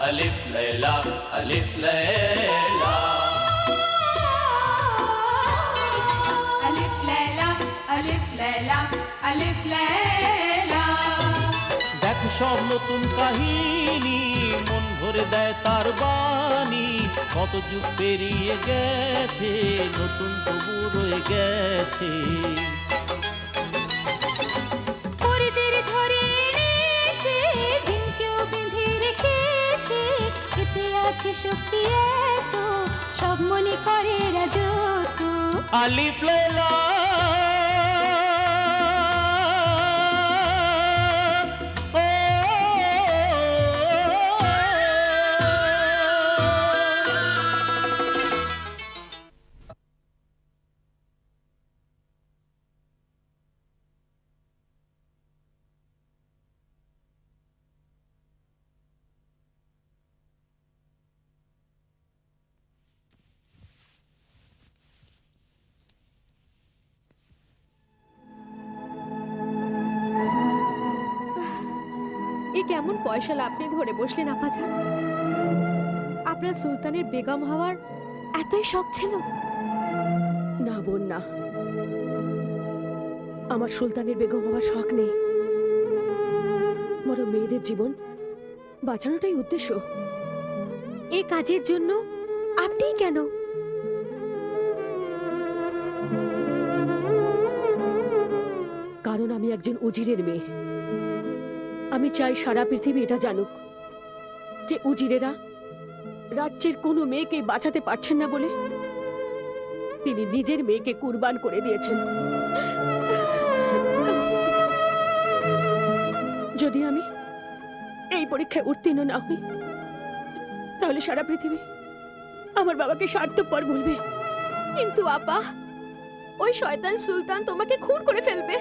अलिफ लैला अलिफ लैला अलिफ लैला अलिफ लैला अलिफ लैला। দেখ সব নতুন কাহিনী মন ভরে দেয় তার বাণী, কত যুগ পেরিয়ে গেছে নতুন তবু রয়ে গেছে। পরিদের ধরে এনেছে ঝিমকেও বেঁধে রেখেছে, এতে আছে শক্তি এত সব মনে করে রাজত্ব। আলিফ লাইলা এ কেমন ফয়সালা আপনি ধরে বসলেন আপাজান? আপনার সুলতানের বেগম হওয়ার এতই শখ ছিল? না বোন না, আমার সুলতানের বেগম হওয়ার শখ নেই, বড় মেয়েদের জীবন বাঁচানোটাই উদ্দেশ্য। এ কাজের জন্য আপনি কেন? কারণ আমি একজন উজিরের মেয়ে। আমি চাই সারা পৃথিবী এটা জানুক যে উজিরেরা রাজ্যের কোনো মেয়েকে বাঁচাতে পারছেন না বলে তিনি নিজের মেয়েকে কুরবান করে দিয়েছেন। যদি আমি এই পরীক্ষায় উত্তীর্ণ না হই তাহলে সারা পৃথিবী আমার বাবাকে স্বার্থপর বলবে। কিন্তু আপা, ওই শয়তান সুলতান তোমাকে খুন করে ফেলবে।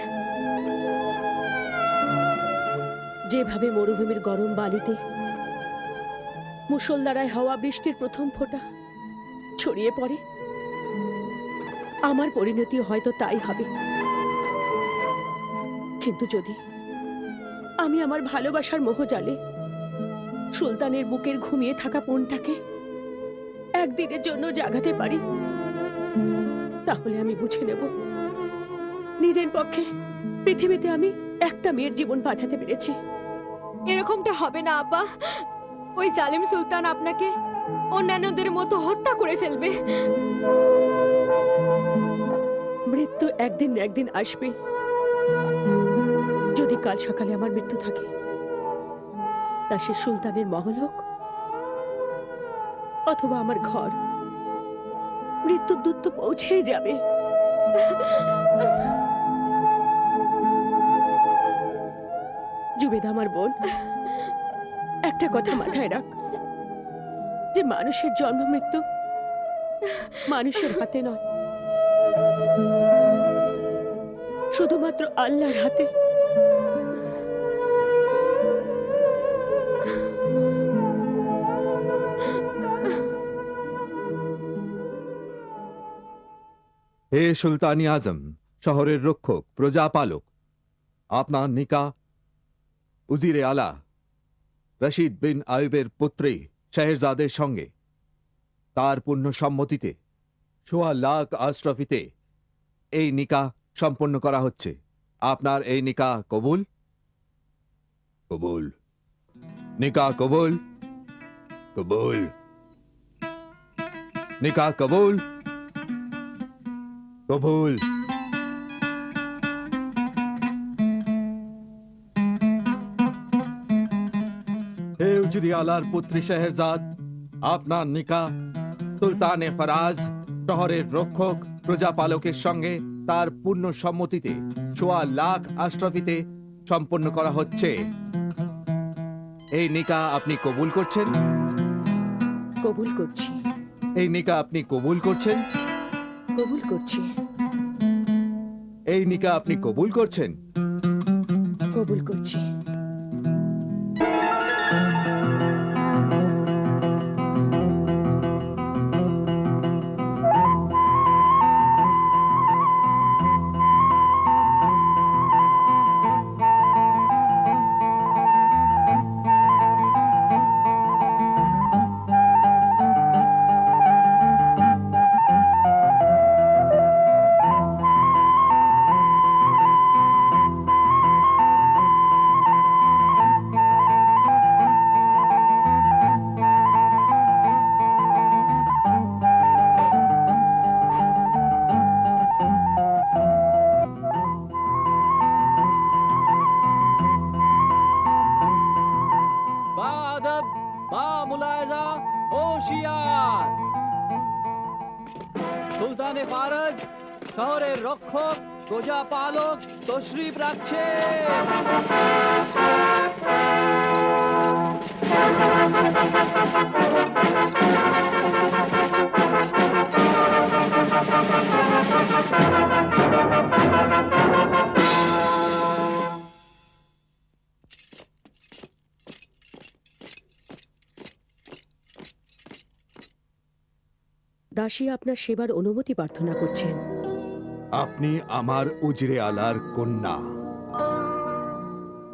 যেভাবে মরুভূমির গরম বালিতে মুষলধারায় হওয়া বৃষ্টির প্রথম ফোঁটা ছড়িয়ে পড়ে, আমার পরিণতি হয়তো তাই হবে। কিন্তু যদি আমি আমার ভালোবাসার মোহজালে সুলতানের বুকের ঘুমিয়ে থাকা পণটাকে একদিনের জন্য জাগাতে পারি, তাহলে আমি বুঝে নেব নিজের পক্ষে পৃথিবীতে আমি একটা মেয়ের জীবন বাঁচাতে পেরেছি। এরকমটা হবে না আপা, ওই জালিম সুলতান আপনাকে অন্যান্যদের মতো হত্যা করে ফেলবে। মৃত্যু একদিন না একদিন আসবে। যদি কাল সকালে আমার মৃত্যু থাকে, তা সে সুলতানের মহল হোক অথবা আমার ঘর, মৃত্যুর দূত তো পৌঁছেই যাবে। জুবেদা আমার বোন, একটা কথা মাথায় রাখ, যে মানুষের জন্ম মৃত্যু মানুষের হাতে নয়, শুধুমাত্র আল্লাহর হাতে। হে সুলতানি আজম, শহরের রক্ষক, প্রজাপালক, আপনার নিকা উজিরে আলা রশিদ বিন আইবের পুত্রী শাহেরজাদের সঙ্গে তার পূর্ণ সম্মতিতে ১.৫ লাখ আশরাফিতে এই নিকা সম্পন্ন করা হচ্ছে। আপনার এই নিকা কবুল? কবুল। নিকা কবুল? কবুল। নিকা কবুল? কবুল। হে উজরি আলার পুত্রী শাহেরজাদ, আপনার নিকা সুলতানে ফরাজ শহরের রক্ষক প্রজাপালকের সঙ্গে তার পূর্ণ সম্মতিতে ১.৫ লাখ আশরাফিতে সম্পন্ন করা হচ্ছে। এই নিকা আপনি কবুল করছেন? কবুল করছি। এই নিকা আপনি কবুল করছেন? কবুল করছি। এই নিকা আপনি কবুল করছেন? কবুল করছি। হুঁশিয়ার, সুলতানে ফারাজ শহরের রক্ষক প্রজাপালক তশরিফ রাখছে। দাসী আপনার সেবার অনুমতি প্রার্থনা করছেন। আপনি আমার উজরে আলার কন্যা,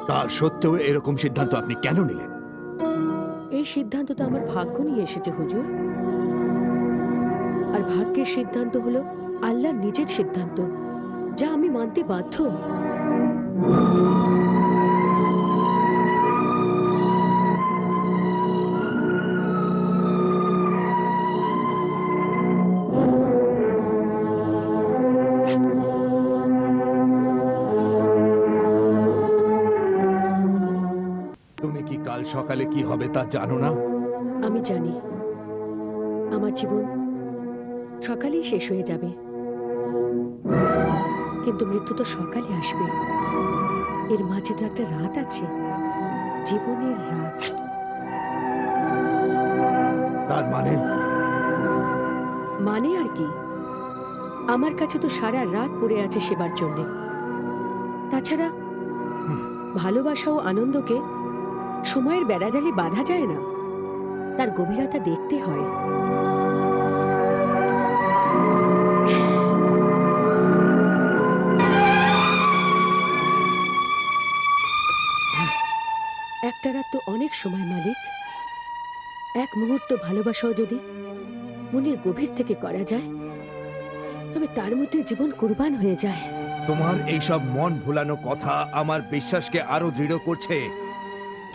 তা সত্ত্বেও এরকম সিদ্ধান্ত আপনি কেন নিলেন? এই সিদ্ধান্ত তো আমার ভাগ্য নিয়ে এসেছে হুজুর, আর ভাগ্যের সিদ্ধান্ত হলো আল্লাহর নিজের সিদ্ধান্ত, যা আমি মানতে বাধ্য। তুমি কি কাল সকালে কি হবে তা জানো না? আমি জানি আমার জীবন সকালেই শেষ হয়ে যাবে, কিন্তু মৃত্যু তো সকালে আসবে। এর মাঝে তো একটা রাত আছে, জীবনের রাত। তার মানে মানে আর কি, আমার কাছে তো সারা রাত পড়ে আছে সেবার জন্যে। তাছাড়া ভালোবাসা ও আনন্দকে সময়ের বেড়াজালে বাঁধা যায় না, তার গভীরতা দেখতে হয়। একটা রাত তো অনেক সময় মালিক। এক মুহূর্ত ভালোবাসাও যদি মনের গভীর থেকে করা যায়, তবে তার মধ্যে জীবন কুরবান হয়ে যায়। তোমার এইসব মন ভুলানো কথা আমার বিশ্বাসকে আরো দৃঢ় করছে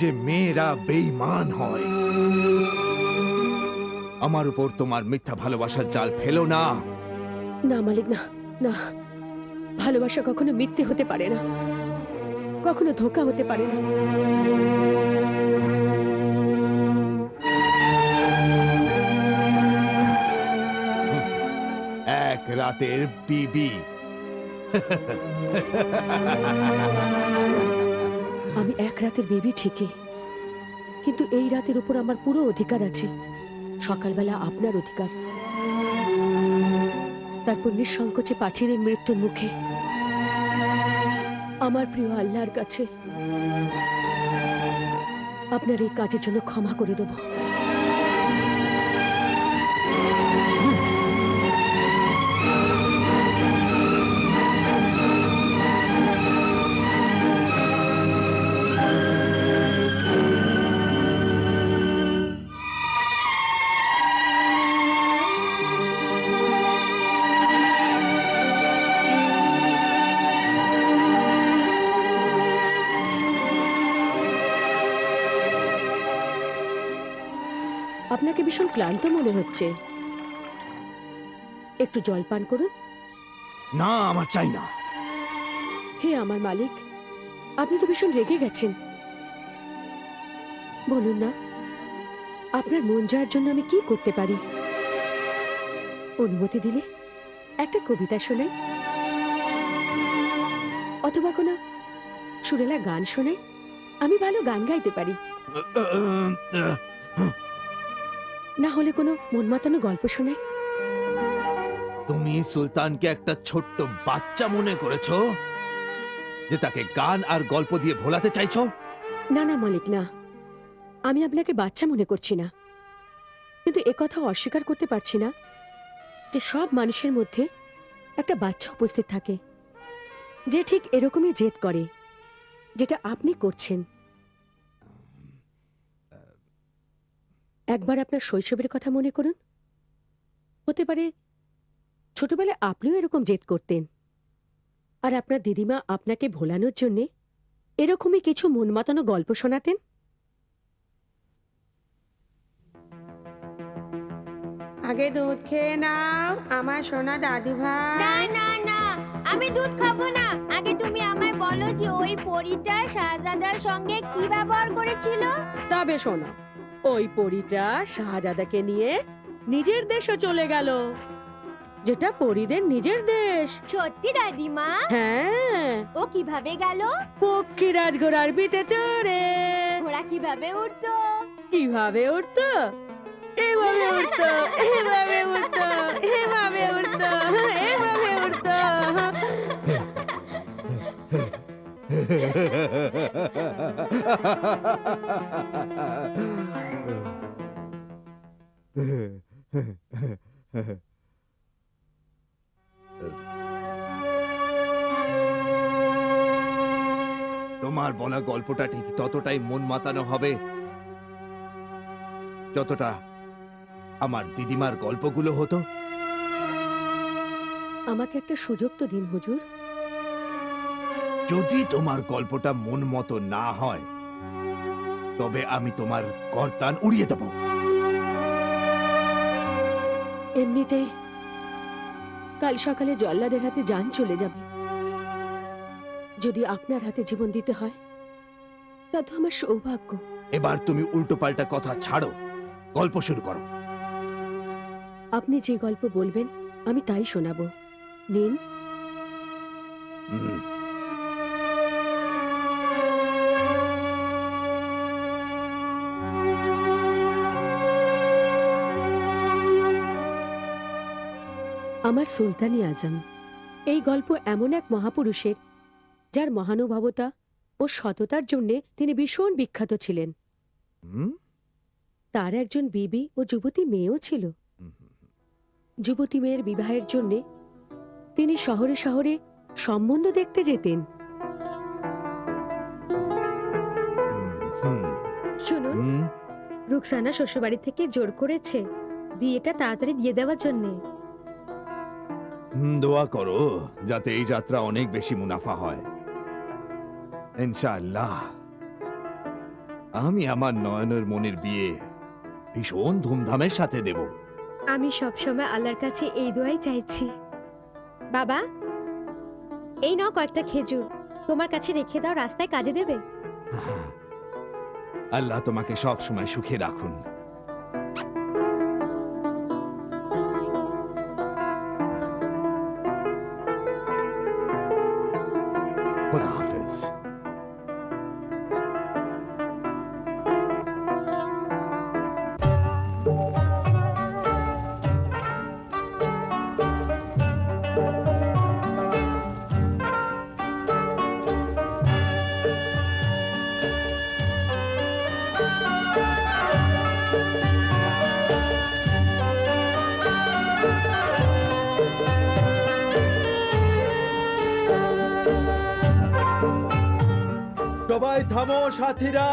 যে মেয়েরা বেঈমান হয়। আমার উপর তোমার মিথ্যা ভালোবাসার জাল ফেলো না। না মালিক, না না, ভালোবাসা কখনো মিথ্যে হতে পারে না, কখনো ধোঁকা হতে পারে না। এক রাতের বিবি। আমি এক রাতের বেবি ঠিকই, কিন্তু এই রাতের উপর আমার পুরো অধিকার আছে। সকালবেলা আপনার অধিকার, তারপর নিঃসংকোচে পাঠিয়ে দিন মৃত্যুর মুখে আমার প্রিয় আল্লাহর কাছে। আপনার এই কাজের জন্য ক্ষমা করে দেব। আপনাকে ভীষণ ক্লান্ত মনে হচ্ছে, একটু জল পান করুন। না, আমার চাই না। হে আমার মালিক, আপনি তো ভীষণ রেগে গেছেন। বলুন না, আপনার মন জয়ের জন্য আমি কি করতে পারি? অনুমতি দিলে একটা কবিতা শোনাই, অথবা কোনো সুরেলা গান শোনাই। আমি ভালো গান গাইতে পারি। না হলে কোনো মন মাতানো গল্প শোনাই। তুমি সুলতানকে একটা ছোট্ট বাচ্চা মনে করেছো, যে তাকে গান আর গল্প দিয়ে ভোলাতে চাইছো? না না মালিক, না, আমি আপনাকে বাচ্চা মনে করছি না, কিন্তু একথাও অস্বীকার করতে পারছি না যে সব মানুষের মধ্যে একটা বাচ্চা উপস্থিত থাকে, যে ঠিক এরকমই জেদ করে যেটা আপনি করছেন। একবার আপনার শৈশবের কথা মনে করুন। হতে পারে ছোটবেলায় আপনিও এরকম জেদ করতেন, আর আপনার দিদিমা আপনাকে ভোলানোর জন্যে এরকমই কিছু মন মাতানো গল্প শোনাতেন। আগে দুধ খেয়ে নাও আমার সোনা দাদু ভাই। না না না, আমি দুধ খাবো না। আগে তুমি আমায় বলো যে ওই পরীটা শাহজাদার সঙ্গে কি ব্যবহার করেছিল। তবে শোনো, ওই পরীটা শাহজাদাকে নিয়ে নিজের দেশে চলে গেল, যেটা পরীদের নিজের দেশ। সত্যি দাদিমা? হ্যাঁ, ও কিভাবে গেল? পক্ষী রাজঘোড়ার পিঠে চড়ে। ঘোড়া কিভাবে উঠতো? কিভাবে উঠতো? এভাবে উঠতো, এভাবে উঠতো, এভাবে উঠতো, এভাবে উঠতো। তোমার বলা গল্পটা ঠিক ততটাই মন মাতানো হবে যতটা আমার দিদিমার গল্পগুলো হতো। আমাকে একটা সুযোগ তো দিন হুজুর। যদি তোমার গল্পটা মন মতো না হয় তবে আমি তোমার গর্দান উড়িয়ে দেব। এমনিতে কাল সকালে জল্লাদের হাতে জান চলে যাবে। যদি আপনার হাতে জীবন দিতে হয় তা তো আমার সৌভাগ্য। এবার তুমি উল্টো পাল্টা কথা ছাড়ো, গল্প শুরু করো। আপনি যে গল্প বলবেন আমি তাই শোনাবো। নিন। হুম। আমার সুলতানি আজম। এই গল্প এমন এক মহাপুরুষের যার মহানুভবতা ও সততার জন্যে তিনি ভীষণ বিখ্যাত ছিলেন। হুম? তার একজন বিবি ও যুবতী মেয়েও ছিল। যুবতী মেয়ের বিবাহের জন্যে তিনি শহরে শহরে সম্বন্ধ দেখতে যেতেন। হুম, শুনুন, হুম। রুকসানা শ্বশুরবাড়ি থেকে জোর করেছে বিয়েটা তাড়াতাড়ি দিয়ে দেওয়ার জন্যে। দোয়া করো যাতে এই যাত্রা অনেক বেশি মুনাফা হয়। ইনশাআল্লাহ আমি আমার নয়নের মনের বিয়ে ভীষণ ধুমধামের সাথে দেব। আমি সবসময় আল্লাহর কাছে এই দোয়াই চাইছি। বাবা, এই নাও কয়েকটা খেজুর, তোমার কাছে রেখে দাও, রাস্তায় কাজে দেবে। আল্লাহ তোমাকে সব সময় সুখে রাখুন। খোদা হাফেজ। সবাই থামো সাথীরা।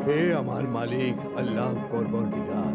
হে আমার মালিক আল্লাহ পরবর্তীকার,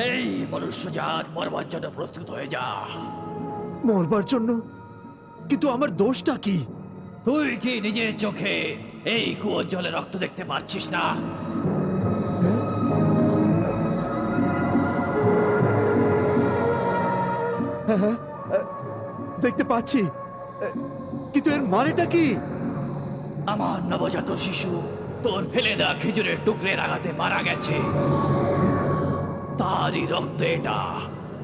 এই মনুষ্যজাত মরবার জন্য প্রস্তুত হয়ে যা। মরবার জন্য? কিন্তু আমার দোষটা কি? তুই কি নিজের চোখে এই কুয়োর জলে রক্ত দেখতে পাচ্ছিস না? হ্যাঁ হ্যাঁ, দেখতে পাচ্ছি, কিন্তু এর মানেটা কি? আমার নবজাত শিশু তোর ফেলে দেওয়া খেজুরের টুকরের আঘাতে মারা গেছে। তারই রক্ত এটা।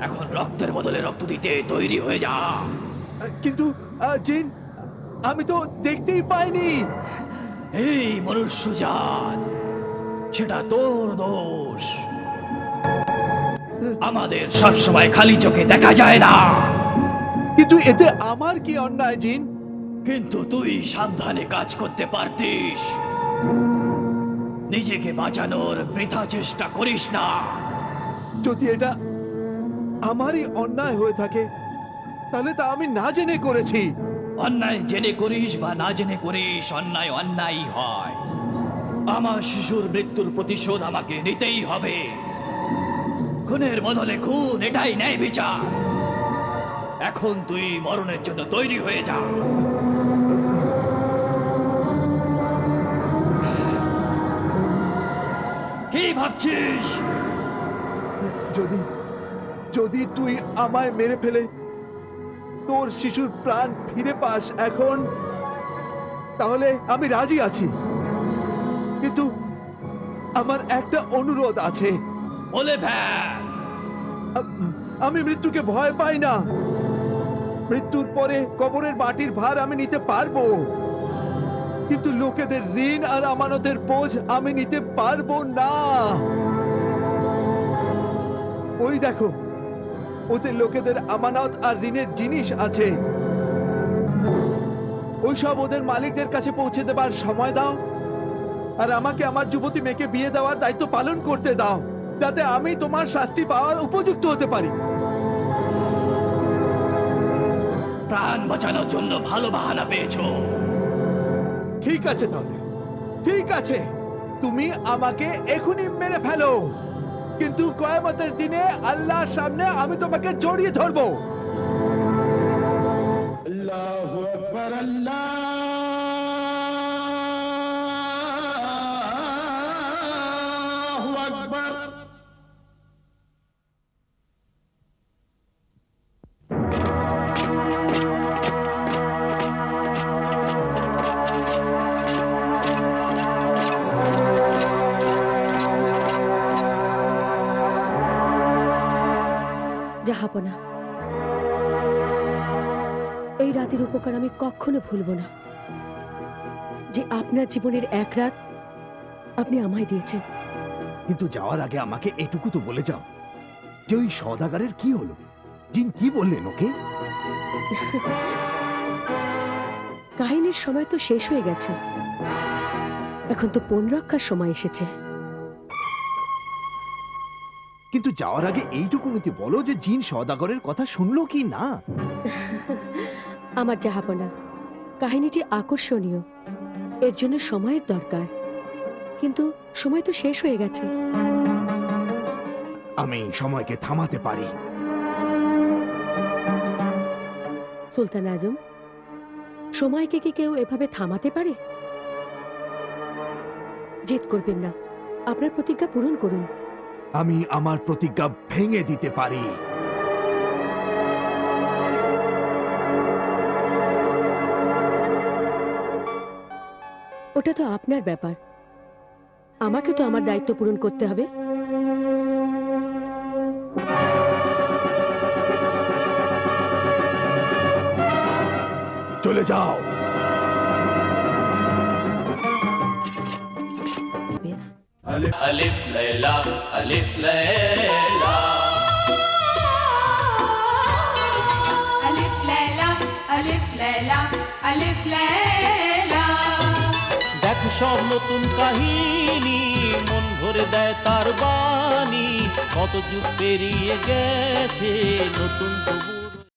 এখন রক্তের বদলে রক্ত দিতে তৈরি হয়ে যা। কিন্তু জিন, আমি তো দেখতেই পাইনি। এই মনুষ্যজাত, সেটা তোর দোষ। আমাদের সবসময় খালি চোখে দেখা যায় না। কিন্তু এতে আমার কি অন্যায় জিন? কিন্তু তুই সাবধানে কাজ করতে পারতিস। নিজেকে বাঁচানোর বৃথা চেষ্টা করিস না। যদি এটা আমারই অন্যায় হয়ে থাকে, তাহলে তা আমি না জেনে করেছি। অন্যায় জেনে করিস বা না জেনে করিস, অন্যায় অন্যায়ই হয়। আমার শিশুর মৃত্যুর প্রতিশোধ আমাকে নিতেই হবে। খুনের বদলে খুন, এটাই ন্যায় বিচার। এখন তুই মরণের জন্য তৈরি হয়ে যা। কি ভাবছিস? যদি যদি তুই আমায় মেরে ফেলে তোর শিশুর প্রাণ ফিরে পাস এখন, তাহলে আমি রাজি আছি। কিন্তু আমার একটা অনুরোধ আছে। বলে ফেল। আমি মৃত্যুকে ভয় পাই না। মৃত্যুর পরে কবরের মাটির ভার আমি নিতে পারবো, কিন্তু লোকেদের ঋণ আর আমানতের বোঝ আমি নিতে পারবো না। ওই দেখো, ওতে লোকেদের আমানত আর ঋণের জিনিস আছে। ওইসব ওদের মালিকদের কাছে পৌঁছে দেবার সময় দাও, আর আমাকে আমার যুবতী মেয়েকে বিয়ে দেওয়ার দায়িত্ব পালন করতে দাও, যাতে আমি তোমার শাস্তি পাওয়ার উপযুক্ত হতে পারি। প্রাণ বাঁচানোর জন্য ভালো বাহানা পেয়েছো। ঠিক আছে তাহলে, ঠিক আছে, তুমি আমাকে এখনই মেরে ফেলো, কিন্তু কিয়ামতের দিনে আল্লাহর সামনে আমি তোমাকে জড়িয়ে ধরবো। আল্লাহু আকবার, আল্লাহু আকবার। জাহাপনা, এই রাতের উপকার আমি কখনো ভুলব না, যে আপনার জীবনের এক রাত আপনি আমায় দিয়েছেন। কিন্তু যাওয়ার আগে আমাকে এটুকু তো বলে যাও যে ওই সওদাগরের কি হলো? জিন কি বললেন ওকে? কাহিনীর সময় তো শেষ হয়ে গেছে, এখন তো পণ রক্ষার সময় এসেছে। কিন্তু যাওয়ার আগে এইটুকু নিতে বলো যে জিন সওদাগরের কথা শুনলো কি না। আমার জাহাপনা, কাহিনীটি আকর্ষণীয়, এর জন্য সময়ের দরকার, কিন্তু সময় তো শেষ হয়ে গেছে। আমি সময়কে থামাতে পারি। সুলতান আজম, সময়কে কি কেউ এভাবে থামাতে পারে? জেদ করবেন না, আপনার প্রতিজ্ঞা পূরণ করুন। আমি আমার প্রতিজ্ঞা ভেঙে দিতে পারি। ওটা তো আপনার ব্যাপার, আমাকে তো আমার দায়িত্ব পূরণ করতে হবে। চলে যাও। বেশ। अलिफ लैला अलिफ लैला अलिफ लैला अलिफ लैला अलिफ लैला। দেখ সব নতুন কাহিনী, মন ভরে দেয় তার বাণী। কত যুগ পেরিয়ে গেছে, নতুন তবু